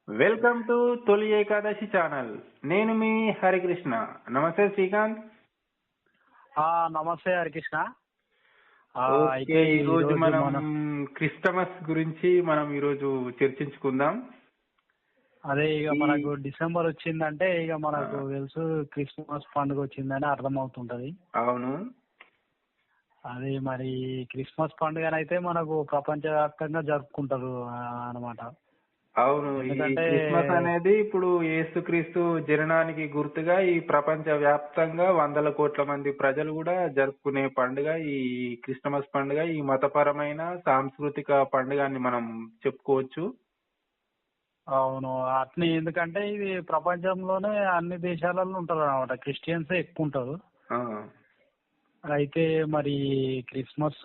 Welcome to తొలి Ekadashi channel. నేను మీ హరికృష్ణ. నమస్తే శ్రీకాంత్. నమస్తే హరికృష్ణ. ఓకే, ఈరోజు మనం క్రిస్టమస్ గురించి ఈరోజు చర్చించుకుందాం. అదే ఇక మనకు డిసెంబర్ వచ్చిందంటే ఇక మనకు తెలుసు క్రిస్మస్ పండుగ వచ్చిందని అర్థమవుతుంటది. అవును. అది మరి క్రిస్మస్ పండుగనైతే మనకు ప్రపంచవ్యాప్తంగా జరుపుకుంటారు అన్నమాట. అవును, ఈ క్రిస్మస్ అనేది ఇప్పుడు యేసుక్రీస్తు జననానికి గుర్తుగా ఈ ప్రపంచ వ్యాప్తంగా 100 కోట్ల మంది ప్రజలు కూడా జరుపుకునే పండుగ ఈ క్రిస్టమస్ పండుగ. ఈ మతపరమైన సాంస్కృతిక పండుగ అని మనం చెప్పుకోవచ్చు. అవును, అట్నే ఎందుకంటే ఇది ప్రపంచంలోనే అన్ని దేశాలలో ఉంటారు అనమాట. క్రిస్టియన్స్ ఎక్కువ ఉంటారు. అయితే మరి క్రిస్మస్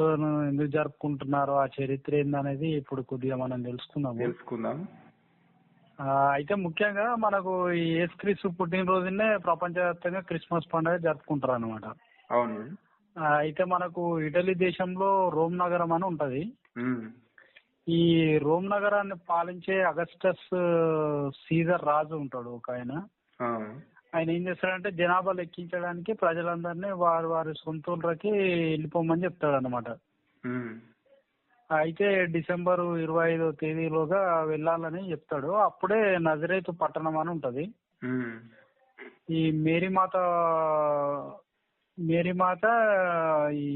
ఎందుకు జరుపుకుంటున్నారో ఆ చరిత్ర ఏందనేది ఇప్పుడు కొద్దిగా మనం తెలుసుకుందాం. అయితే ముఖ్యంగా మనకు ఈ యేసుక్రీస్తు పుట్టినరోజునే ప్రపంచవ్యాప్తంగా క్రిస్మస్ పండుగ జరుపుకుంటారు అనమాట. అవును. అయితే మనకు ఇటలీ దేశంలో రోమ్ నగరం అని ఉంటది. ఈ రోమ్ నగరాన్ని పాలించే అగస్టస్ సీజర్ రాజు ఉంటాడు ఒక ఆయన. ఆయన ఏం చేస్తాడంటే జనాభా లెక్కించడానికి ప్రజలందరినీ వారి సొంత ఊళ్ళకి వెళ్ళిపోమని చెప్తాడు అనమాట. అయితే డిసెంబర్ 25వ తేదీలోగా వెళ్ళాలని చెప్తాడు. అప్పుడే నజరేతు పట్టణం అని ఉంటది. ఈ మేరీమాత ఈ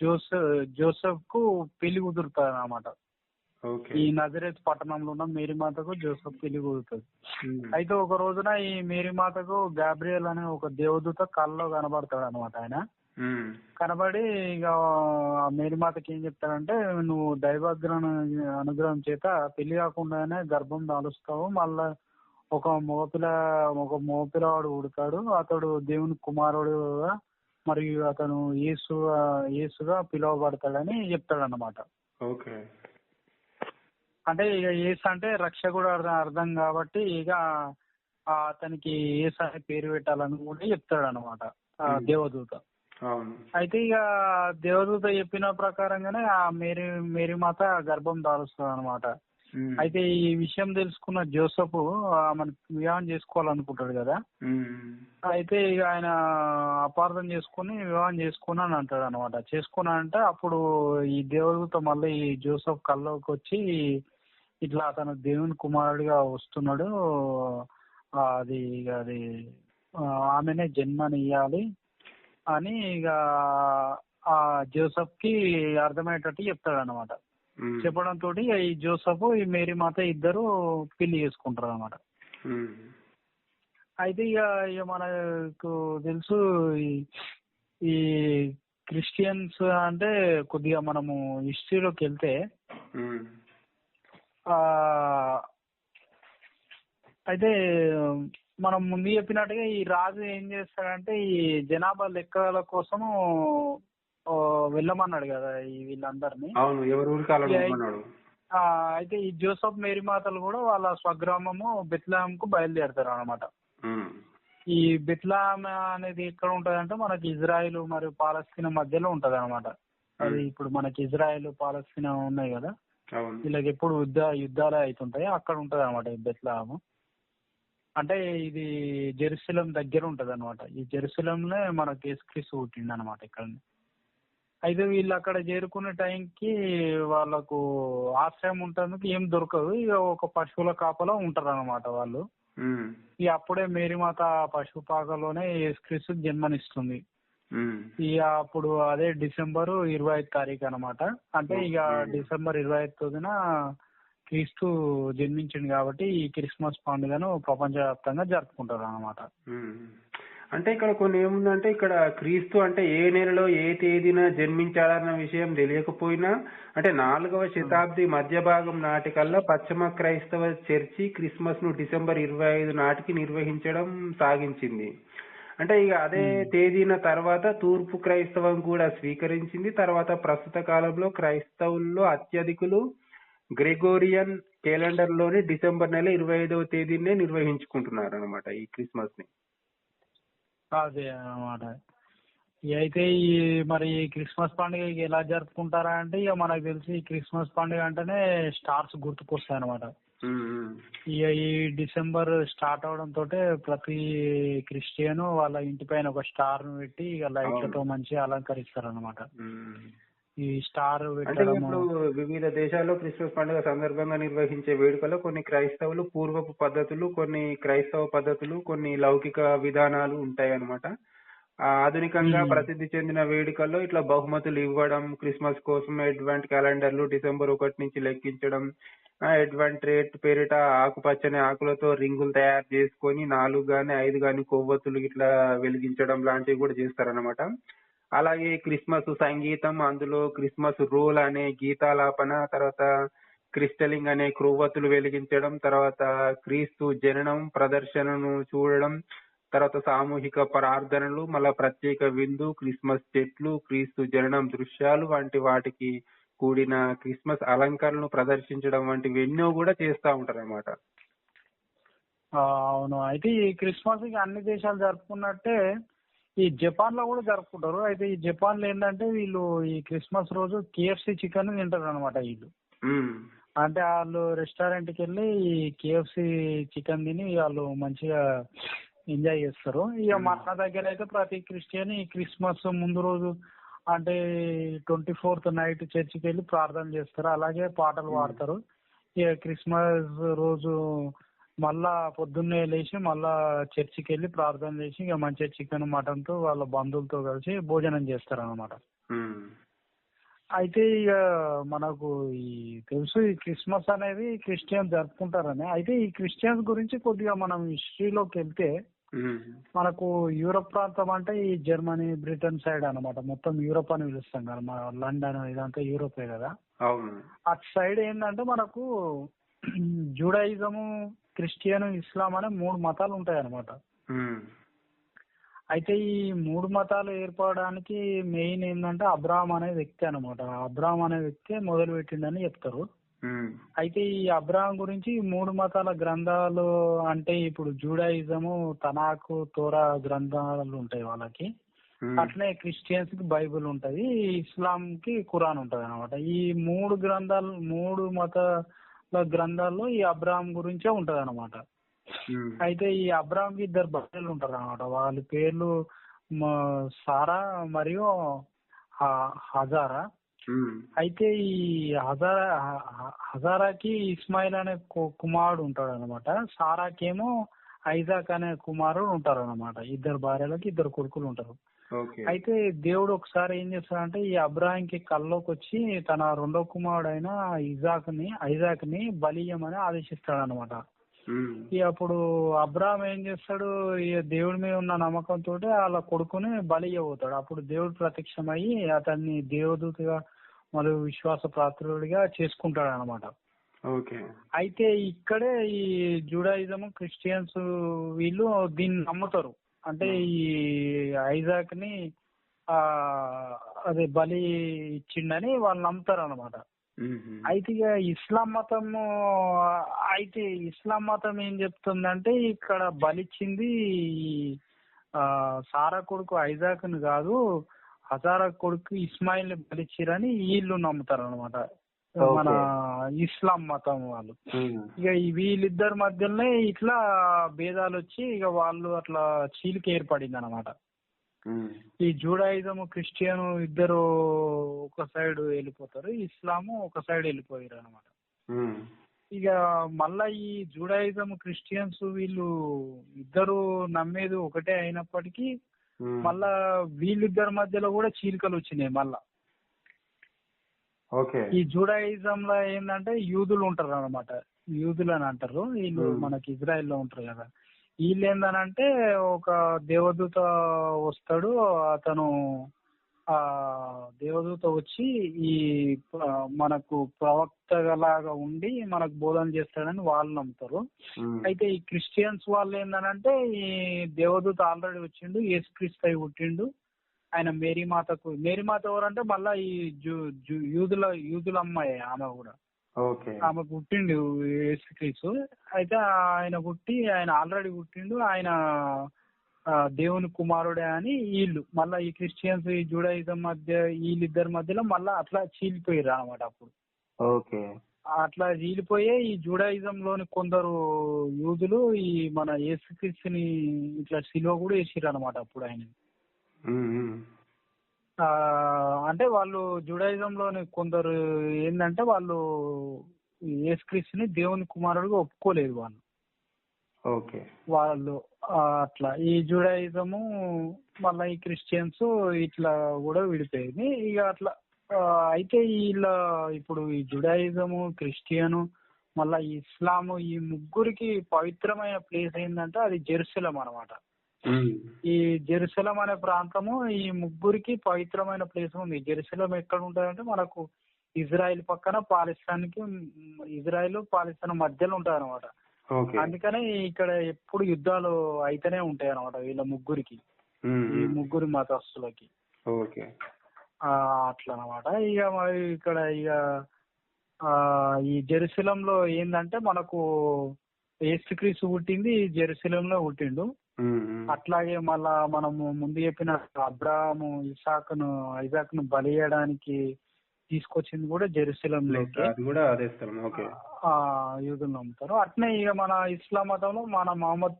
జోసెఫ్ కు పెళ్లి కుదురుతుంది అన్నమాట. ఈ నజరేత్ పట్టణంలో ఉన్న మేరీమాతకు జోసెఫ్ పెళ్లి కుదురుతుంది. అయితే ఒక రోజున ఈ మేరీమాతకు గాబ్రియల్ అనే ఒక దేవదూత కళ్ళలో కనబడతాడు అనమాట. ఆయన కనబడి ఇక మేరీమాతకి ఏం చెప్తాడంటే, నువ్వు అనుగ్రహం చేత పెళ్లి కాకుండానే గర్భం దాలుస్తావు, మళ్ళా ఒక మగపిల్లవాడు పుడతాడు, అతడు దేవుని కుమారుడుగా మరియు అతను యేసుగా పిలువబడతాడని చెప్తాడు అన్నమాట. అంటే ఇక యేసు అంటే రక్షకుడు అర్థం కాబట్టి ఇక అతనికి యేసు అనే పేరు పెట్టాలని కూడా చెప్తాడు అనమాట దేవదూత. అయితే ఇక దేవదూత చెప్పిన ప్రకారంగానే ఆ మేరీమాత గర్భం దాలుస్తుంది అనమాట. అయితే ఈ విషయం తెలుసుకున్న జోసెఫ్ మన వివాహం చేసుకోవాలనుకుంటాడు కదా. అయితే ఇక ఆయన అపార్థం చేసుకుని వివాహం చేసుకుని అని అంటాడు అనమాట. చేసుకున్నా అంటే అప్పుడు ఈ దేవదూత మళ్ళీ ఈ జోసెఫ్ కల్లోకి వచ్చి ఇట్లా అతను దేవుని కుమారుడిగా వస్తున్నాడు, అది ఆమెనే జన్మనియ్యాలి అని ఇక ఆ జోసెఫ్ కి అర్థమయ్యేటట్టు చెప్తాడు అనమాట. చెప్పడంతో ఈ జోసెఫ్ ఈ మేరీమాత ఇద్దరు పెళ్లి చేసుకుంటారు అనమాట. అయితే ఇక మనకు తెలుసు ఈ క్రిస్టియన్స్ అంటే కొద్దిగా మనము హిస్టరీలోకి వెళ్తే అయితే మనం ముందు చెప్పినట్టుగా ఈ రాజు ఏం చేస్తాడంటే ఈ జనాభా లెక్కల కోసము వెళ్ళమన్నాడు కదా ఈ వీళ్ళందరినీ. అయితే ఈ జోసెఫ్ మేరీమాతలు కూడా వాళ్ళ స్వగ్రామము బెత్లెహేమ్ కు బయలుదేరుతారు అనమాట. ఈ బెత్లెహేమ్ అనేది ఎక్కడ ఉంటది అంటే మనకి ఇజ్రాయెల్ మరియు పాలస్తీనా మధ్యలో ఉంటది అనమాట. అది ఇప్పుడు మనకి ఇజ్రాయెల్ పాలస్తీనా ఉన్నాయి కదా, వీళ్ళకి ఎప్పుడు యుద్ధాలే అవుతుంటాయి. అక్కడ ఉంటది అనమాట ఈ బెత్లెహేమ్. అంటే ఇది జెరూసలేం దగ్గర ఉంటది అనమాట. ఈ జెరూసలేంలో మనకి యేసుక్రీస్తు పుట్టిండు అనమాట ఇక్కడ. అయితే వీళ్ళు అక్కడ చేరుకునే టైంకి వాళ్ళకు ఆశ్రయం ఉంటందుకు ఏం దొరకదు. ఇక ఒక పశువుల కాపలా ఉంటారు అనమాట వాళ్ళు. ఇక అప్పుడే మేరీమాత పశువు పాకలోనే యేసుక్రీస్తు జన్మనిస్తుంది. ఇక అప్పుడు అదే డిసెంబర్ 25 తారీఖు అనమాట. అంటే ఇక డిసెంబర్ 25న క్రీస్తు జన్మించింది కాబట్టి ఈ క్రిస్మస్ పండుగను ప్రపంచవ్యాప్తంగా జరుపుకుంటారు అనమాట. అంటే ఇక్కడ కొన్ని ఏముందంటే, ఇక్కడ క్రీస్తు అంటే ఏ నెలలో ఏ తేదీన జన్మించాడన్న విషయం తెలియకపోయినా, అంటే 4వ శతాబ్ది మధ్య భాగం నాటికల్లా పశ్చిమ క్రైస్తవ చర్చి క్రిస్మస్ ను డిసెంబర్ 25 నాటికి నిర్వహించడం సాగించింది. అంటే ఇక అదే తేదీన తర్వాత తూర్పు క్రైస్తవం కూడా స్వీకరించింది. తర్వాత ప్రస్తుత కాలంలో క్రైస్తవుల్లో అత్యధికులు గ్రెగోరియన్ క్యాలెండర్ లోని డిసెంబర్ నెల 25వ తేదీనే నిర్వహించుకుంటున్నారు అనమాట ఈ క్రిస్మస్ ని. అదే అన్నమాట. అయితే ఈ మరి క్రిస్మస్ పండుగ ఎలా జరుపుకుంటారా అంటే, ఇక మనకు తెలిసి క్రిస్మస్ పండుగ అంటేనే స్టార్స్ గుర్తుకొస్తాయి అనమాట. ఇక ఈ డిసెంబర్ స్టార్ట్ అవడం తోటే ప్రతి క్రిస్టియన్ వాళ్ళ ఇంటి పైన ఒక స్టార్ ను పెట్టి ఇక లైట్లతో మంచిగా అలంకరిస్తారు అనమాట. ఈ స్టార్ పెట్టడం ఇప్పుడు వివిధ దేశాల్లో క్రిస్మస్ పండుగ సందర్భంగా నిర్వహించే వేడుకలో కొన్ని క్రైస్తవులు పూర్వపు పద్ధతులు, కొన్ని క్రైస్తవ పద్ధతులు, కొన్ని లౌకిక విధానాలు ఉంటాయి అన్నమాట. ఆధునికంగా ప్రసిద్ధి చెందిన వేడుకల్లో ఇట్లా బహుమతులు ఇవ్వడం, క్రిస్మస్ కోసం అడ్వెంట్ క్యాలెండర్లు డిసెంబర్ 1 నుంచి లెక్కించడం, అడ్వెంట్ రేట్ పేరిట ఆకుపచ్చని ఆకులతో రింగులు తయారు చేసుకొని 4 గాని 5 గాని కొవ్వొత్తులు ఇట్లా వెలిగించడం లాంటివి కూడా చేస్తారన్నమాట. అలాగే క్రిస్మస్ సంగీతం, అందులో క్రిస్మస్ రోల్ అనే గీతాలాపన, తర్వాత క్రిస్టలింగ్ అనే క్రొవ్వొత్తులు వెలిగించడం, తర్వాత క్రీస్తు జననం ప్రదర్శనను చూడడం, తర్వాత సామూహిక ప్రార్థనలు, మళ్ళా ప్రత్యేక విందు, క్రిస్మస్ చెట్లు, క్రీస్తు జననం దృశ్యాలు వంటి వాటికి కూడిన క్రిస్మస్ అలంకరణలు ప్రదర్శించడం వంటివి ఎన్నో కూడా చేస్తా ఉంటారు అన్నమాట. అవును. అయితే ఈ క్రిస్మస్ అన్ని దేశాలు జరుపుకున్నట్టే ఈ జపాన్ లో కూడా జరుపుకుంటారు. అయితే ఈ జపాన్ లో ఏంటంటే వీళ్ళు ఈ క్రిస్మస్ రోజు KFC చికెన్ తింటారు అనమాట. వీళ్ళు అంటే వాళ్ళు రెస్టారెంట్ కి వెళ్ళి ఈ KFC చికెన్ తిని వాళ్ళు మంచిగా ఎంజాయ్ చేస్తారు. ఇక మన దగ్గర అయితే ప్రతి క్రిస్టియన్ ఈ క్రిస్మస్ ముందు రోజు అంటే 24th నైట్ చర్చికి వెళ్ళి ప్రార్థన చేస్తారు, అలాగే పాటలు పాడతారు. ఇక క్రిస్మస్ రోజు మళ్ళా పొద్దున్నే లేచి మళ్ళా చర్చికి వెళ్ళి ప్రార్థన చేసి ఇక మంచిగా చికెన్ మటన్ తో వాళ్ళ బంధువులతో కలిసి భోజనం చేస్తారు అన్నమాట. అయితే ఇక మనకు ఈ తెలుసు ఈ క్రిస్మస్ అనేది క్రిస్టియన్స్ జరుపుకుంటారని. అయితే ఈ క్రిస్టియన్స్ గురించి కొద్దిగా మనం హిస్టరీలోకి వెళ్తే మనకు యూరోప్ ప్రాంతం అంటే ఈ జర్మనీ, బ్రిటన్ సైడ్ అన్నమాట. మొత్తం యూరోప్ అని పిలుస్తాం కదా, మన లండన్ ఇదంతా యూరోపే కదా. అటు సైడ్ ఏంటంటే మనకు జూడాయిజము, క్రిస్టియన్, ఇస్లాం అనే 3 మతాలు ఉంటాయి అన్నమాట. అయితే ఈ 3 మతాలు ఏర్పడడానికి మెయిన్ ఏంటంటే అబ్రాహం అనే వ్యక్తి అన్నమాట. అబ్రాహం అనే వ్యక్తి మొదలు పెట్టిండని చెప్తారు. అయితే ఈ అబ్రాహం గురించి 3 మతాల గ్రంథాలు అంటే ఇప్పుడు జూడాయిజము తనాకు, తోరా గ్రంథాలు ఉంటాయి వాళ్ళకి. అట్లనే క్రిస్టియన్స్ కి బైబుల్ ఉంటది, ఇస్లాం కి ఖురాన్ ఉంటది అనమాట. ఈ 3 మతాల గ్రంథాల్లో ఈ అబ్రాహం గురించే ఉంటది అనమాట. అయితే ఈ అబ్రాహంకి 2 భార్యలు ఉంటారు అనమాట. వాళ్ళ పేర్లు సారా మరియు హజారా. అయితే ఈ హజారాకి ఇస్మాయిల్ అనే కుమారుడు ఉంటాడు అనమాట. సారాకేమో ఐజాక్ అనే కుమారుడు ఉంటారు అనమాట. 2 భార్యలకి 2 కొడుకులు ఉంటారు. అయితే దేవుడు ఒకసారి ఏం చేస్తాడంటే ఈ అబ్రాహింకి కల్లోకి వచ్చి తన 2వ కుమారుడు అయిన ఐజాక్ ని బలియమని ఆదేశిస్తాడు అనమాట. అప్పుడు అబ్రాహం ఏం చేస్తాడు, ఈ దేవుడి మీద ఉన్న నమ్మకంతో వాళ్ళ కొడుకుని బలి ఇవ్వబోతాడు. అప్పుడు దేవుడు ప్రత్యక్షమయ్యి అతన్ని దేవదూతగా మరియు విశ్వాస పాత్రుడిగా చేసుకుంటాడు అనమాట. అయితే ఇక్కడే ఈ జూడాయిజం, క్రిస్టియన్స్ వీళ్ళు దీన్ని నమ్ముతారు. అంటే ఈ ఐజాక్ ని అదే బలి ఇచ్చిండని వాళ్ళు నమ్ముతారు అనమాట. అయితే ఇస్లాం మతం ఏం చెప్తుందంటే ఇక్కడ బలిచ్చింది సారా కొడుకు ఐజాక్ ని కాదు, హజారా కొడుకు ఇస్మాయిల్ ని బలిచ్చిరని వీళ్ళు నమ్ముతారు అనమాట, మన ఇస్లాం మతం వాళ్ళు. ఇక వీళ్ళిద్దరి మధ్యలోనే ఇట్లా భేదాలు వచ్చి ఇక వాళ్ళు అట్లా చీలిక ఏర్పడింది అనమాట. ఈ జూడాయిజం, క్రిస్టియన్ ఇద్దరు ఒక సైడ్ వెళ్ళిపోతారు, ఇస్లాము ఒక సైడ్ వెళ్ళిపోయారు అనమాట. ఇక మళ్ళా ఈ జూడాయిజం, క్రిస్టియన్స్ వీళ్ళు ఇద్దరు నమ్మేది ఒకటే అయినప్పటికీ మళ్ళా వీళ్ళిద్దరి మధ్యలో కూడా చీలికలు వచ్చినాయి మళ్ళా. ఈ జూడాయిజం లో ఏంటంటే యూదులు ఉంటారు అనమాట, యూదులు అని అంటారు. వీళ్ళు మనకి ఇజ్రాయెల్ లో ఉంటారు కదా. వీళ్ళు ఏందనంటే ఒక దేవదూత వస్తాడు, అతను ఆ దేవదూత వచ్చి ఈ మనకు ప్రవక్తలాగా ఉండి మనకు బోధన చేస్తాడని వాళ్ళు నమ్ముతారు. అయితే ఈ క్రిస్టియన్స్ వాళ్ళు ఏందనంటే ఈ దేవదూత ఆల్రెడీ వచ్చిండు, యేసుక్రీస్తు అయి పుట్టిండు, ఆయన మేరీ మాత ఎవరంటే మళ్ళా ఈ యూదుల అమ్మాయి ఆమె కూడా. ఆమె పుట్టిండు యేసుక్రీస్తు. అయితే ఆయన ఆల్రెడీ పుట్టిండు, ఆయన దేవుని కుమారుడే అని వీళ్ళు మళ్ళా ఈ క్రిస్టియన్స్, ఈ జూడాయిజం మధ్య వీళ్ళిద్దరి మధ్యలో మళ్ళా అట్లా చీలిపోయారు అనమాట. అప్పుడు అట్లా చీలిపోయే ఈ జూడాయిజం లోని కొందరు యూదులు ఈ మన యేసుక్రీస్తుని ఇట్లా సిలువ కూడా వేసిర్రు అనమాట అప్పుడు ఆయన. అంటే వాళ్ళు జూడాయిజం లోని కొందరు ఏంటంటే వాళ్ళు యేసుక్రీస్తుని దేవుని కుమారుడుగా ఒప్పుకోలేదు వాళ్ళు. ఓకే. వాళ్ళు అట్లా ఈ జూడాయిజము మళ్ళీ ఈ క్రిస్టియన్స్ ఇట్లా కూడా విడిపోయింది ఇక అట్లా. అయితే వీళ్ళ ఇప్పుడు ఈ జుడాయిజము, క్రిస్టియను, మళ్ళా ఇస్లాము ఈ ముగ్గురికి పవిత్రమైన ప్లేస్ ఏంటంటే అది జెరూసలేం అనమాట. ఈ జెరూసలేం అనే ప్రాంతము ఈ ముగ్గురికి పవిత్రమైన ప్లేస్ ఉంది. జెరూసలేం ఎక్కడ ఉంటదంటే మనకు ఇజ్రాయెల్ పక్కన ఇజ్రాయెల్ పాలస్తీనా మధ్యలో ఉంటది అనమాట. అందుకని ఇక్కడ ఎప్పుడు యుద్ధాలు అయితేనే ఉంటాయి అనమాట వీళ్ళ ముగ్గురికి, ఈ ముగ్గురు మతస్థులకి. అట్లా అనమాట. ఇక మరి ఇక్కడ ఇక ఈ జెరూసలేంలో ఏంటంటే మనకు యేసుక్రీస్తు పుట్టింది జెరూసలేంలో పుట్టిండు. అట్లాగే మళ్ళా మనము ముందు చెప్పిన అబ్రాహాము ఐజాక్ను బలి చేయడానికి తీసుకొచ్చింది కూడా జెరూసలేంలోకి, యూదులు నమ్ముతారు. అట్నే ఇక మన ఇస్లాం మతంలో మన మహమ్మద్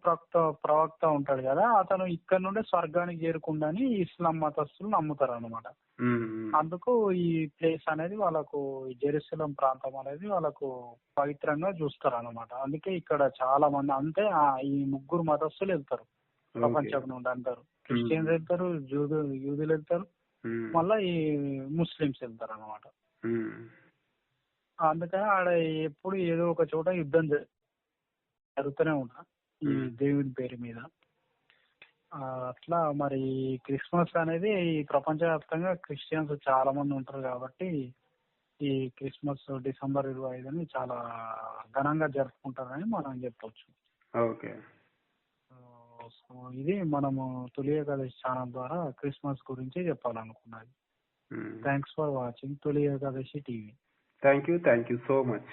ప్రవక్త ఉంటాడు కదా, అతను ఇక్కడ నుండే స్వర్గానికి చేరుకుండని ఇస్లాం మతస్థులు నమ్ముతారు అనమాట. అందుకు ఈ ప్లేస్ అనేది వాళ్ళకు జెరూసలేం ప్రాంతం అనేది వాళ్ళకు పవిత్రంగా చూస్తారు అనమాట. అందుకే ఇక్కడ చాలా మంది అంటే ఈ ముగ్గురు మతస్థులు వెళ్తారు ప్రపంచం నుండి అంటారు. క్రిస్టియన్స్ వెళ్తారు, యూదులు వెళ్తారు, మళ్ళా ఈ ముస్లిమ్స్ వెళ్తారు అనమాట. అందుకని ఆడ ఎప్పుడు ఏదో ఒక చోట యుద్ధం జరుగుతూనే ఉంటా ఈ దేవుని పేరు మీద. అట్లా మరి క్రిస్మస్ అనేది ఈ ప్రపంచవ్యాప్తంగా క్రిస్టియన్స్ చాలా మంది ఉంటారు కాబట్టి ఈ క్రిస్మస్ డిసెంబర్ 25 చాలా ఘనంగా జరుపుకుంటారని మనం చెప్పొచ్చు. ఓకే. సో ఇది మనము తొలి ఏకాదశి ఛానల్ ద్వారా క్రిస్మస్ గురించి చెప్పాలనుకున్నది. థ్యాంక్స్ ఫర్ వాచింగ్ తొలి Ekadashi TV. Thank you so much.